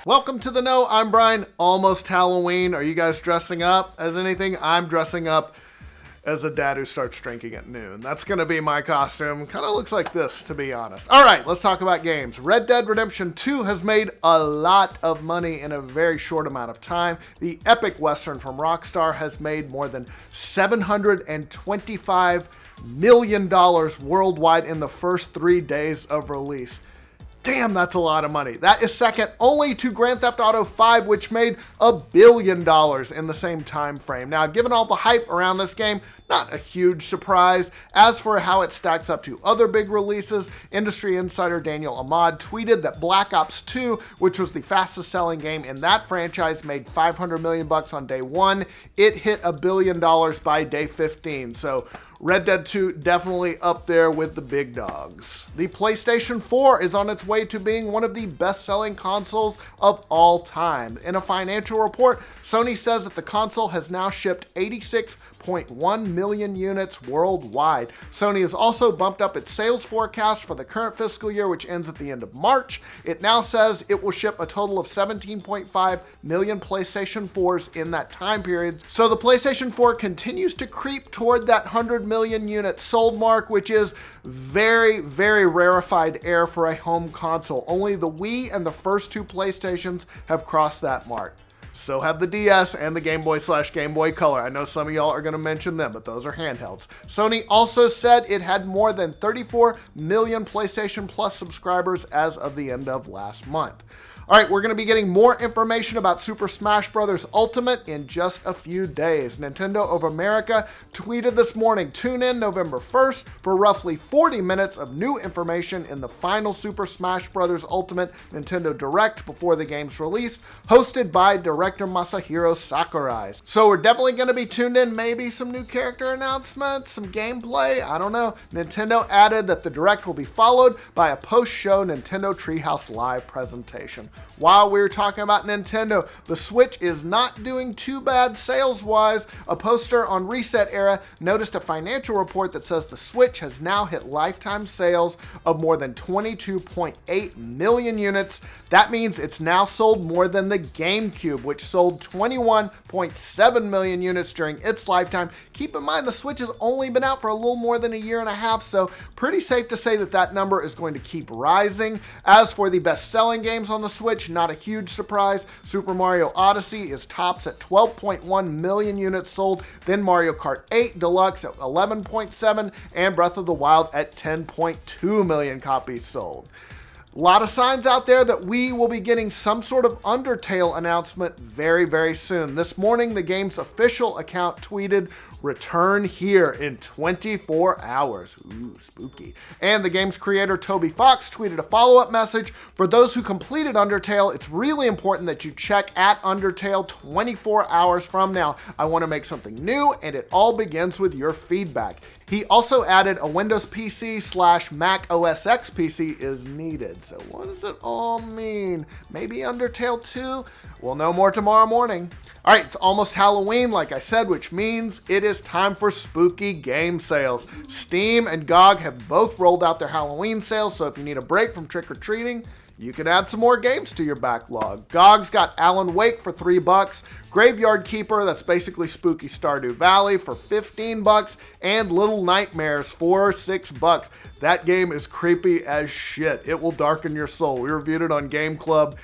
Welcome to the Know. I'm Brian. Almost Halloween. Are you guys dressing up as anything? I'm dressing up as a dad who starts drinking at noon. That's going to be my costume. Kind of looks like this, to be honest. All right, let's talk about games. Red Dead Redemption 2 has made a lot of money in a very short amount of time. The epic Western from Rockstar has made more than $725 million worldwide in the first 3 days of release. Damn, that's a lot of money. That is second only to Grand Theft Auto 5, which made $1 billion in the same time frame. Now, given all the hype around this game, not a huge surprise. As for how it stacks up to other big releases, industry insider Daniel Ahmad tweeted that Black Ops 2, which was the fastest selling game in that franchise, made $500 million on day one. It hit $1 billion by day 15. So Red Dead 2 definitely up there with the big dogs. The PlayStation 4 is on its way to being one of the best-selling consoles of all time. In a financial report, Sony says that the console has now shipped 86.1 million units worldwide. Sony has also bumped up its sales forecast for the current fiscal year, which ends at the end of March. It now says it will ship a total of 17.5 million PlayStation 4s in that time period. So the PlayStation 4 continues to creep toward that 100 million units sold mark, which is very, very rarefied air for a home console. Only the Wii and the first two PlayStations have crossed that mark. So have the DS and the Game Boy/Game Boy Color. I know some of y'all are going to mention them, but those are handhelds. Sony also said it had more than 34 million PlayStation Plus subscribers as of the end of last month. All right, we're going to be getting more information about Super Smash Bros. Ultimate in just a few days. Nintendo of America tweeted this morning, tune in November 1st for roughly 40 minutes of new information in the final Super Smash Bros. Ultimate Nintendo Direct before the game's release, hosted by director Masahiro Sakurai. So we're definitely going to be tuned in, maybe some new character announcements, some gameplay, I don't know. Nintendo added that the Direct will be followed by a post-show Nintendo Treehouse Live presentation. While we were talking about Nintendo, the Switch is not doing too bad sales-wise. A poster on Reset Era noticed a financial report that says the Switch has now hit lifetime sales of more than 22.8 million units. That means it's now sold more than the GameCube, which sold 21.7 million units during its lifetime. Keep in mind, the Switch has only been out for a little more than a year and a half, so pretty safe to say that that number is going to keep rising. As for the best-selling games on the Switch, not a huge surprise. Super Mario Odyssey is tops at 12.1 million units sold, then Mario Kart 8 Deluxe at 11.7, and Breath of the Wild at 10.2 million copies sold. A lot of signs out there that we will be getting some sort of Undertale announcement very, very soon. This morning, the game's official account tweeted, "Return here in 24 hours. Ooh, spooky. And the game's creator, Toby Fox, tweeted a follow-up message. For those who completed Undertale, it's really important that you check at Undertale 24 hours from now. I want to make something new, and it all begins with your feedback." He also added a Windows PC/MacOSX PC is needed. So what does it all mean? Maybe Undertale 2? We'll know more tomorrow morning. All right, it's almost Halloween, like I said, which means it is time for spooky game sales. Steam and GOG have both rolled out their Halloween sales, so if you need a break from trick-or-treating, you can add some more games to your backlog. GOG's got Alan Wake for $3, Graveyard Keeper, that's basically spooky Stardew Valley, for $15, and Little Nightmares for $6. That game is creepy as shit. It will darken your soul. We reviewed it on Game Club.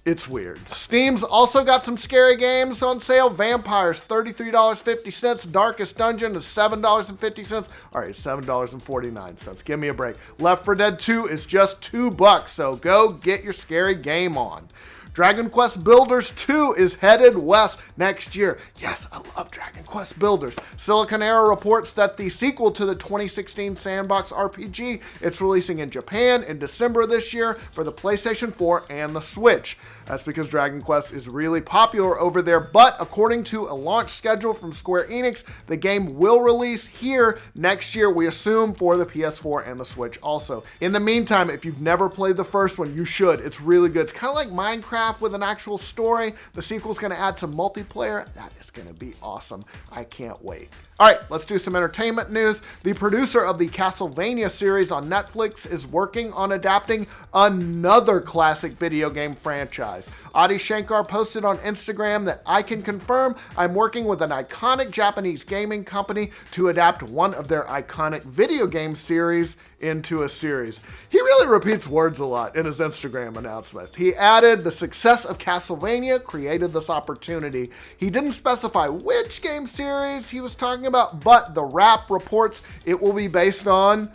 It's weird. Steam's also got some scary games on sale. Vampires, $33.50. Darkest Dungeon is $7.50. All right, $7.49. Give me a break. Left 4 Dead 2 is just $2, so go get your scary game on. Dragon Quest Builders 2 is headed west next year. Yes, I love Dragon Quest Builders. Silicon Era reports that the sequel to the 2016 sandbox RPG, it's releasing in Japan in December this year for the PlayStation 4 and the Switch. That's because Dragon Quest is really popular over there, but according to a launch schedule from Square Enix, the game will release here next year, we assume, for the PS4 and the Switch also. In the meantime, if you've never played the first one, you should. It's really good. It's kind of like Minecraft half with an actual story. The sequel's going to add some multiplayer. That is going to be awesome. I can't wait. All right, let's do some entertainment news. The producer of the Castlevania series on Netflix is working on adapting another classic video game franchise. Adi Shankar posted on Instagram that I can confirm I'm working with an iconic Japanese gaming company to adapt one of their iconic video game series into a series. He really repeats words a lot in his Instagram announcement. He added, the success of Castlevania created this opportunity. He didn't specify which game series he was talking about, but the Wrap reports it will be based on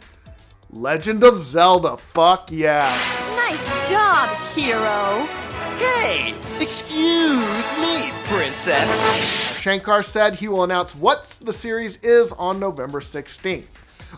Legend of Zelda. Fuck yeah. Nice job, hero. Hey, excuse me, princess. Shankar said he will announce what the series is on November 16th.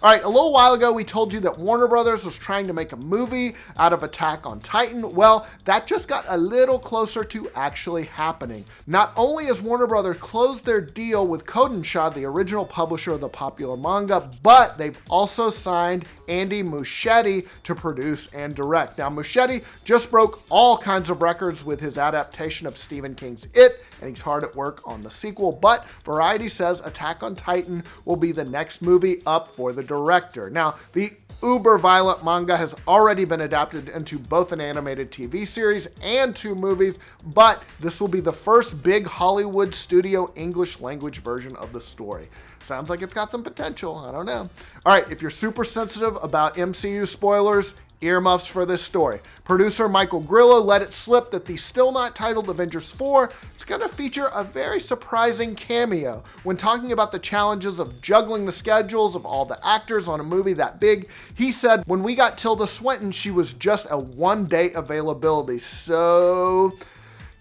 All right, a little while ago, we told you that Warner Brothers was trying to make a movie out of Attack on Titan. Well, that just got a little closer to actually happening. Not only has Warner Brothers closed their deal with Kodansha, the original publisher of the popular manga, but they've also signed Andy Muschietti to produce and direct. Now, Muschietti just broke all kinds of records with his adaptation of Stephen King's It, and he's hard at work on the sequel, but Variety says Attack on Titan will be the next movie up for the director. Now, the uber-violent manga has already been adapted into both an animated TV series and 2 movies, but this will be the first big Hollywood studio English language version of the story. Sounds like it's got some potential. I don't know. All right, if you're super sensitive about MCU spoilers, earmuffs for this story. Producer Michael Grillo let it slip that the still not titled Avengers 4 is going to feature a very surprising cameo. When talking about the challenges of juggling the schedules of all the actors on a movie that big, he said, when we got Tilda Swinton, she was just a one-day availability. So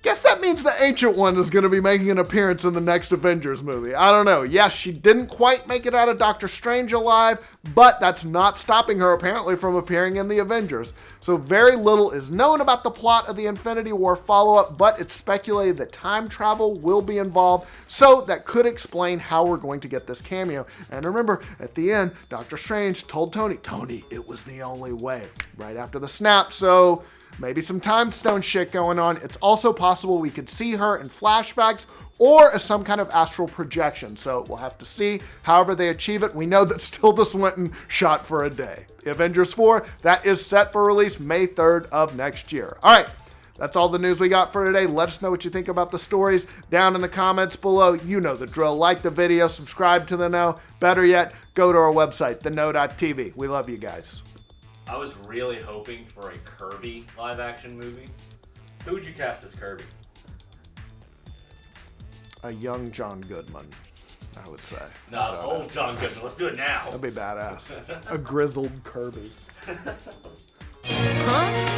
guess that means the Ancient One is going to be making an appearance in the next Avengers movie. I don't know. Yes, she didn't quite make it out of Doctor Strange alive, but that's not stopping her apparently from appearing in the Avengers. So very little is known about the plot of the Infinity War follow-up, but it's speculated that time travel will be involved, so that could explain how we're going to get this cameo. And remember, at the end, Doctor Strange told Tony, it was the only way, right after the snap, so maybe some time stone shit going on. It's also possible we could see her in flashbacks or as some kind of astral projection. So we'll have to see. However they achieve it, we know that Tilda Swinton shot for a day. Avengers 4, that is set for release May 3rd of next year. All right, that's all the news we got for today. Let us know what you think about the stories down in the comments below. You know the drill. Like the video, subscribe to The Know. Better yet, go to our website, theknow.tv. We love you guys. I was really hoping for a Kirby live-action movie. Who would you cast as Kirby? A young John Goodman, I would say. No, old John Goodman. Let's do it now. That'd be badass. A grizzled Kirby. Huh?